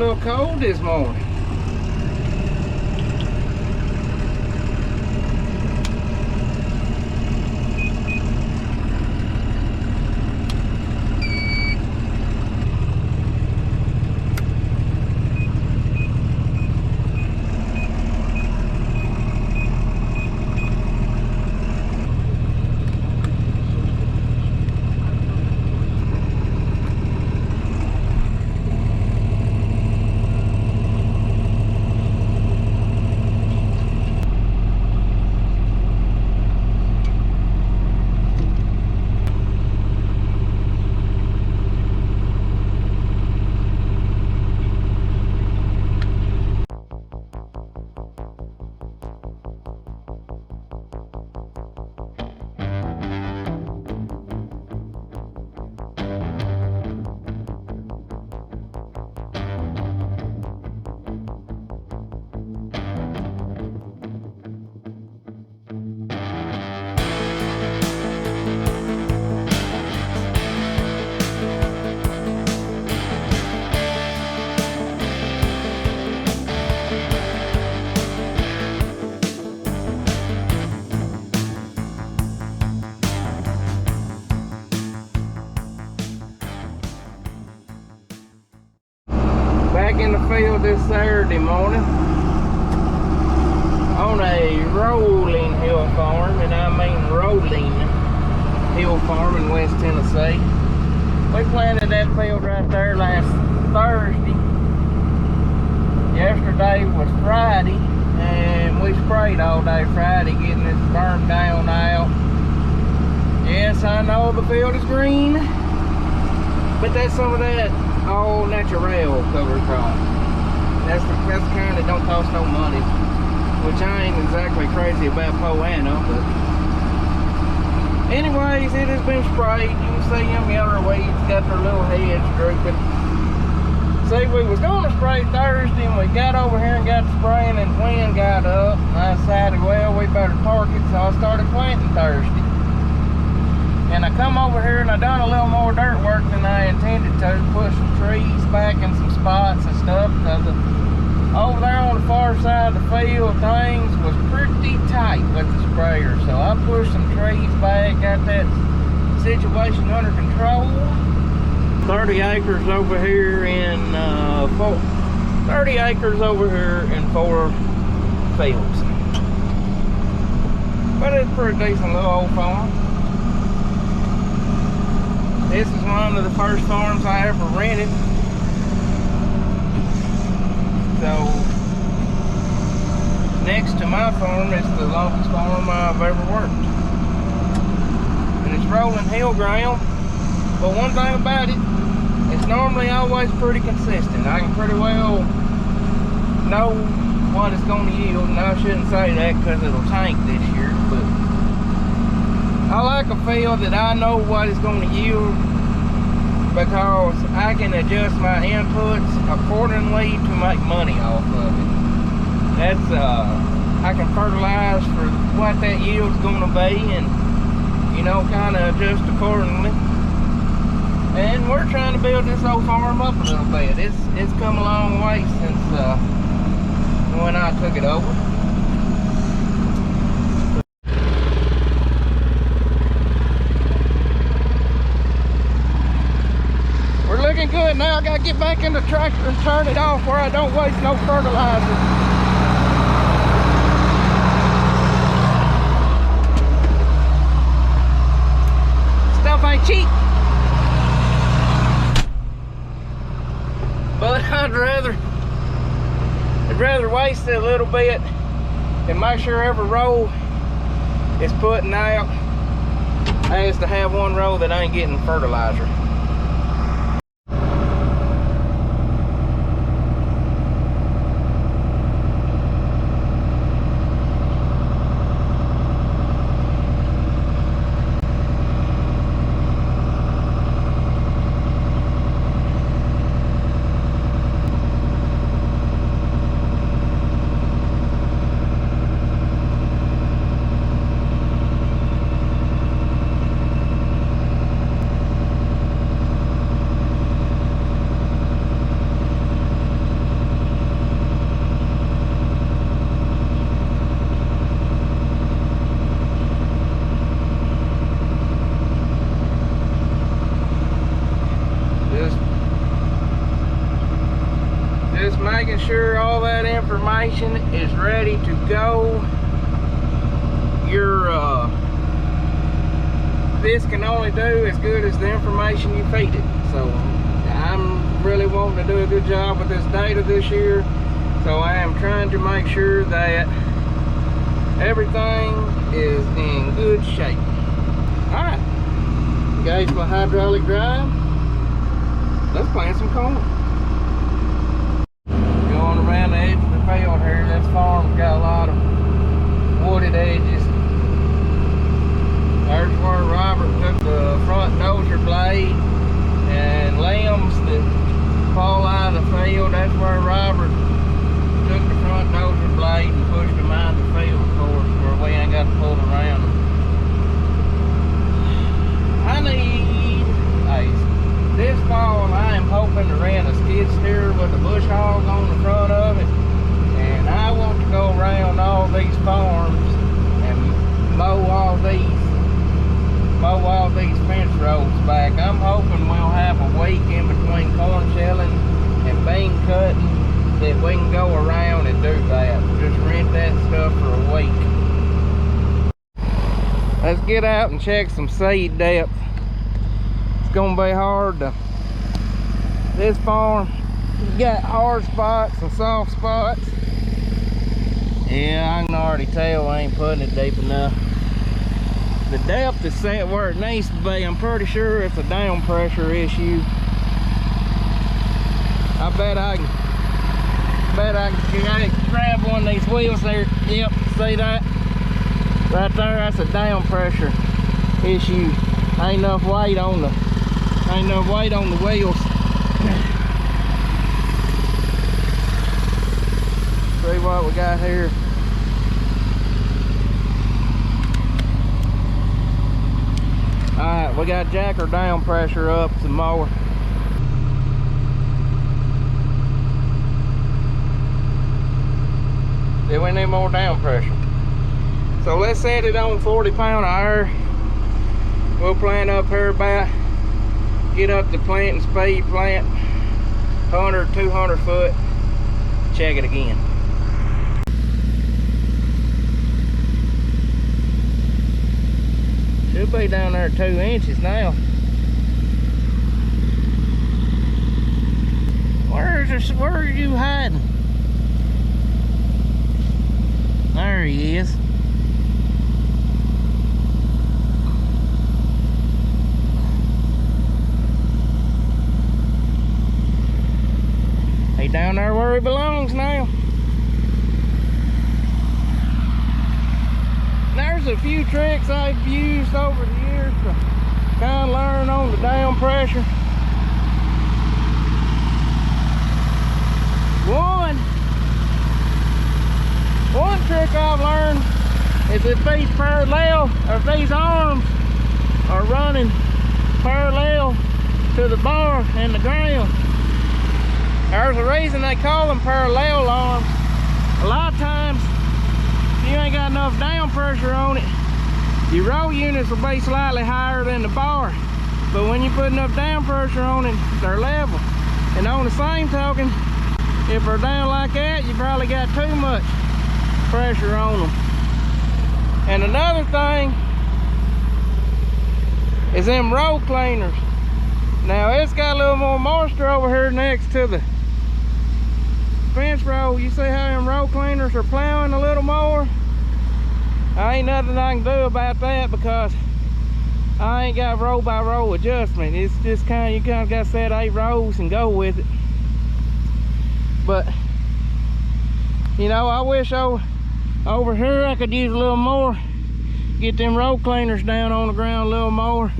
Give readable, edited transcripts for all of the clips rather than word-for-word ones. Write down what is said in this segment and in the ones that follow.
little cold this morning. In the field this Saturday morning on a rolling hill farm, and I mean rolling hill farm in West Tennessee. We planted that field right there last Thursday. Yesterday was Friday, and we sprayed all day Friday getting this burnt down out. Yes, I know the field is green, but that's some of that all natural cover crop. That's the kind that don't cost no money, which I ain't exactly crazy about Poana, but anyways, it has been sprayed. You can see them yellow weeds got their little heads drooping. See, we was going to spray Thursday, and we got over here and got to spraying, and wind got up, and I decided, well, we better park it, so I started planting Thursday. And I come over here and I done a little more dirt work than I intended to, push some trees back in some spots and stuff, because over there on the far side of the field, things was pretty tight with the sprayer. So I pushed some trees back, got that situation under control. 30 acres over here in 30 acres over here in 4 fields. But it's a pretty decent little old farm. This is one of the first farms I ever rented. So, next to my farm is the longest farm I've ever worked. And it's rolling hill ground. But one thing about it, it's normally always pretty consistent. I can pretty well know what it's going to yield. And I shouldn't say that because it'll tank this year. But I like a field that I know what it's going to yield, because I can adjust my inputs accordingly to make money off of it. That's I can fertilize for what that yield's going to be, and you know, kind of adjust accordingly. And we're trying to build this old farm up a little bit. It's come a long way since when I took it over. Good. Now I gotta get back in the tractor and turn it off where I don't waste no fertilizer. Stuff ain't cheap, but I'd rather waste it a little bit and make sure every row is putting out as to have one row that ain't getting fertilizer. information is ready to go, this can only do as good as the information you feed it. So I'm really wanting to do a good job with this data this year. So I am trying to make sure that everything is in good shape. All right, engage my hydraulic drive. Let's plant some corn. Going around the edge of the field here, this farm's got a lot of wooded edges. There's where Robert took the front dozer blade, and limbs that fall out of the field, that's where Robert took the front dozer blade and pushed them out of the field for us, where we ain't got to pull around them. This fall I am hoping to rent a skid steer with a bush hog on the front of it, and I want to go around all these farms and mow all these fence rows back. I'm hoping we'll have a week in between corn shelling and bean cutting that we can go around and do that. Just rent that stuff for a week. Let's get out and check some seed depth. It's gonna be hard to, this farm, you got hard spots and soft spots. Yeah, I can already tell I ain't putting it deep enough. The depth is set where it needs to be. I'm pretty sure it's a down pressure issue. I bet I can grab one of these wheels there. Yep, see that? Right there, that's a down pressure issue. Ain't enough weight on the wheels. See what we got here. Alright, we got jacker down pressure up some more. Yeah, we need more down pressure. So let's set it on 40 pound of air. We'll plant up here about, get up to planting speed, plant 100, 200 foot, check it again. Should be down there 2 inches now. Where are you hiding? There he is. He down there where he belongs now. There's a few tricks I've used over the years to kind of learn on the down pressure. One trick I've learned is if these parallel, or if these arms are running parallel to the bar and the ground. There's a reason they call them parallel arms. A lot of times, if you ain't got enough down pressure on it, your row units will be slightly higher than the bar. But when you put enough down pressure on it, they're level. And on the same token, if they're down like that, you probably got too much pressure on them. And another thing is them row cleaners. Now it's got a little more moisture over here next to the fence row. You see how them row cleaners are plowing a little more? I ain't nothing I can do about that because I ain't got row by row adjustment. It's just kind of, you kind of got to set 8 rows and go with it. But you know, I wish over here I could use a little more, get them row cleaners down on the ground a little more,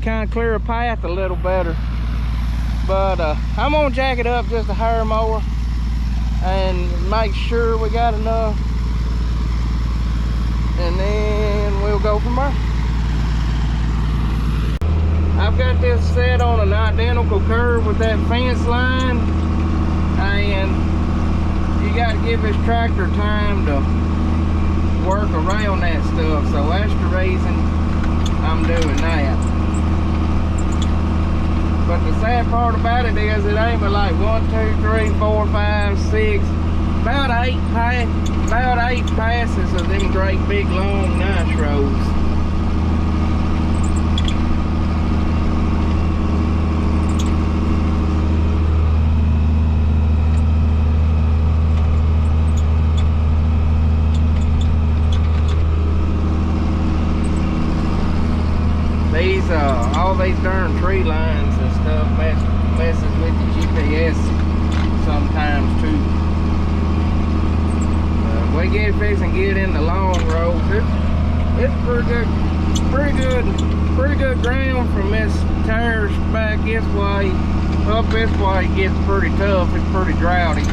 kind of clear a path a little better. But I'm gonna jack it up just a hair more and make sure we got enough, and then we'll go from there. I've got this set on an identical curve with that fence line, and you got to give this tractor time to work around that stuff, so that's the reason I'm doing that. But the sad part about it is it ain't but like 1, 2, 3, 4, 5, 6, about eight passes of them great big long nitros. All these darn tree lines and stuff messes with the GPS sometimes too. We get fixing to get in the long roads. It's pretty good ground from this tires back this way. Up this way it gets pretty tough. It's pretty droughty.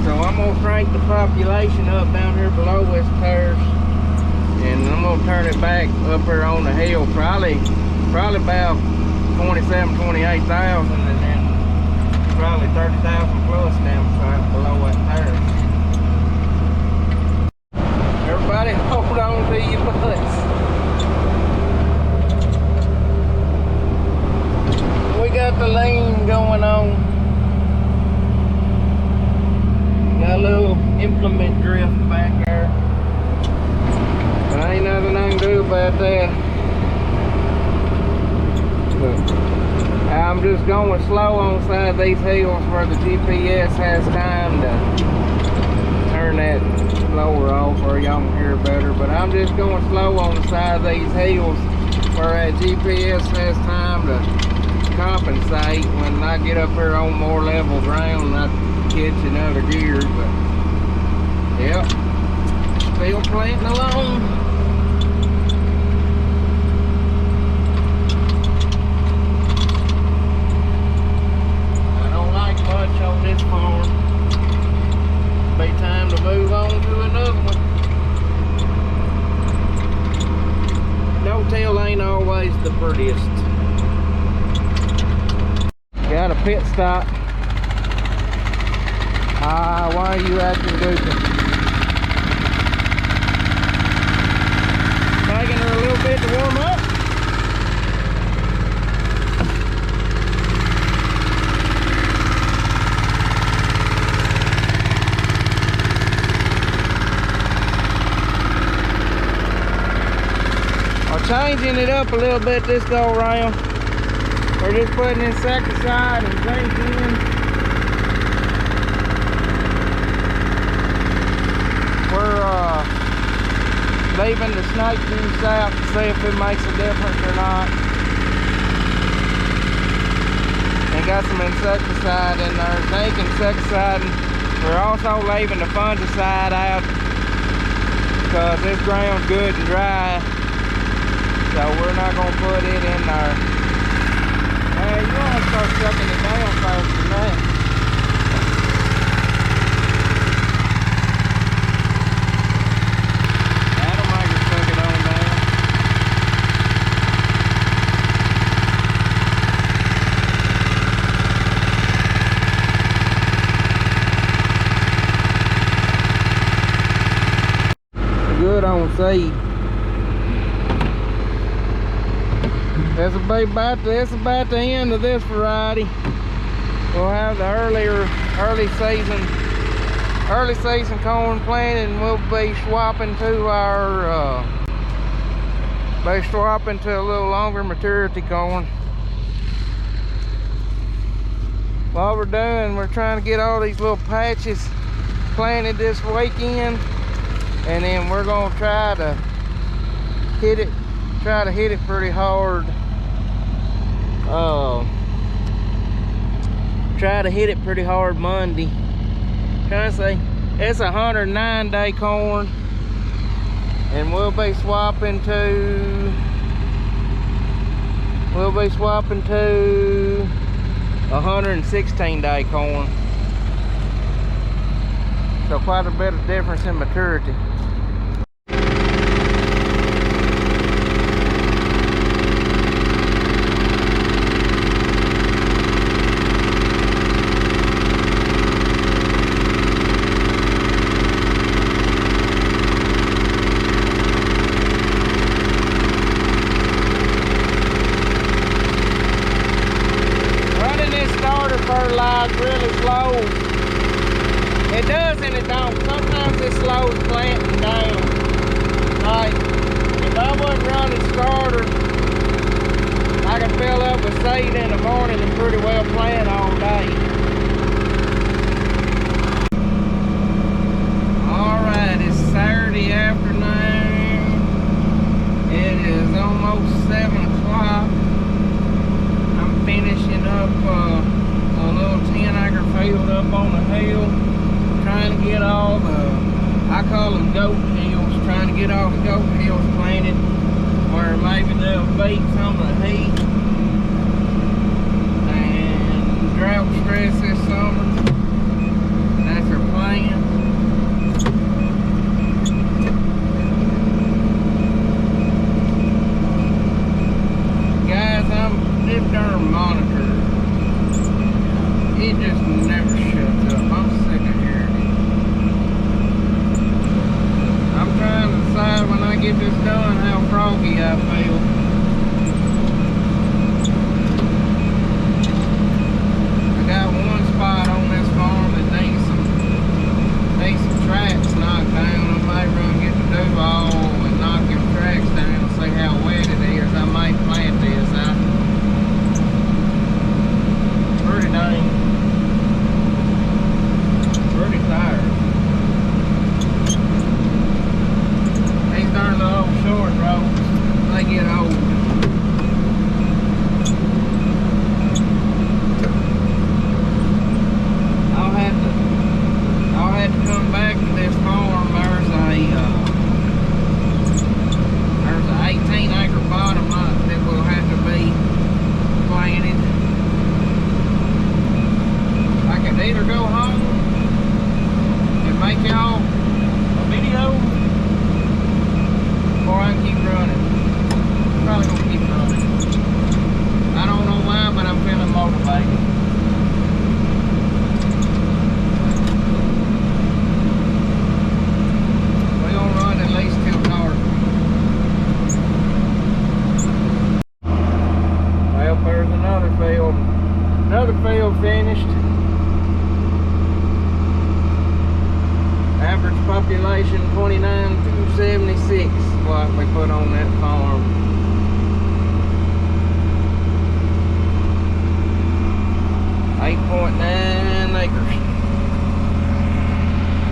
So I'm gonna crank the population up down here below this tires. And I'm gonna turn it back up here on the hill, probably about 27, 28,000, and then probably 30,000 plus down below that tire. Everybody hold on to your butts. We got the lean going on. Got a little implement drift back there. Ain't nothing I can do about that. But I'm just going slow on the side of these hills where the GPS has time to turn that lower off or y'all can hear better. But I'm just going slow on the side of these hills where that GPS has time to compensate. When I get up here on more level ground, I catch another gear. But yep, still planting along. On this farm, be time to move on to another one. No-till ain't always the prettiest. Got a pit stop. Why are you acting goofy? Taking her a little bit to warm up. Changing it up a little bit this go around. We're just putting insecticide and zinc in. We're leaving the snake juice out to see if it makes a difference or not. And got some insecticide in there, zinc insecticide. We're also leaving the fungicide out because this ground's good and dry. So we're not going to put it in there. Hey, you want to start sucking it down faster than that. That'll make her suck it on down. Good on seed. That's about the end of this variety. We'll have the early season corn planted, and we'll be swapping to our a little longer maturity corn. What we're doing, we're trying to get all these little patches planted this weekend, and then we're gonna try to hit it pretty hard. Try to hit it pretty hard Monday. Trying to say it's 109-day corn, and we'll be swapping to 116-day corn. So quite a bit of difference in maturity. Fertilize really slow. starter, I can fill up with seed in the morning and pretty well plant all day. Alright, it's Saturday afternoon. It is almost 7 o'clock. I'm finishing up a little 10-acre field up on the hill, trying to get all I call them goat hills, trying to get all the goat hills planted where maybe they'll beat some of the heat and drought stress this summer. That's our plan. Guys, this darn monitor, it just never shuts up. I'm sick of hearing it. I'm trying to decide when I get this done how froggy I feel. I got one spot on this farm that needs some tracks knocked down. I might run get the Duval and knock them tracks down and see how wet it is. I might plant this out. Pretty tired. These darn little short roads, they get old. I'll have to come back to this farm. There's a 18-acre bottom that will have to be planted. I can either go home and make y'all a video, or I can keep running. I'm probably gonna keep running. I don't know why, but I'm feeling motivated. We're gonna run at least till dark. Well, there's another field. Another field finished. Average population 29,276 is what we put on that farm.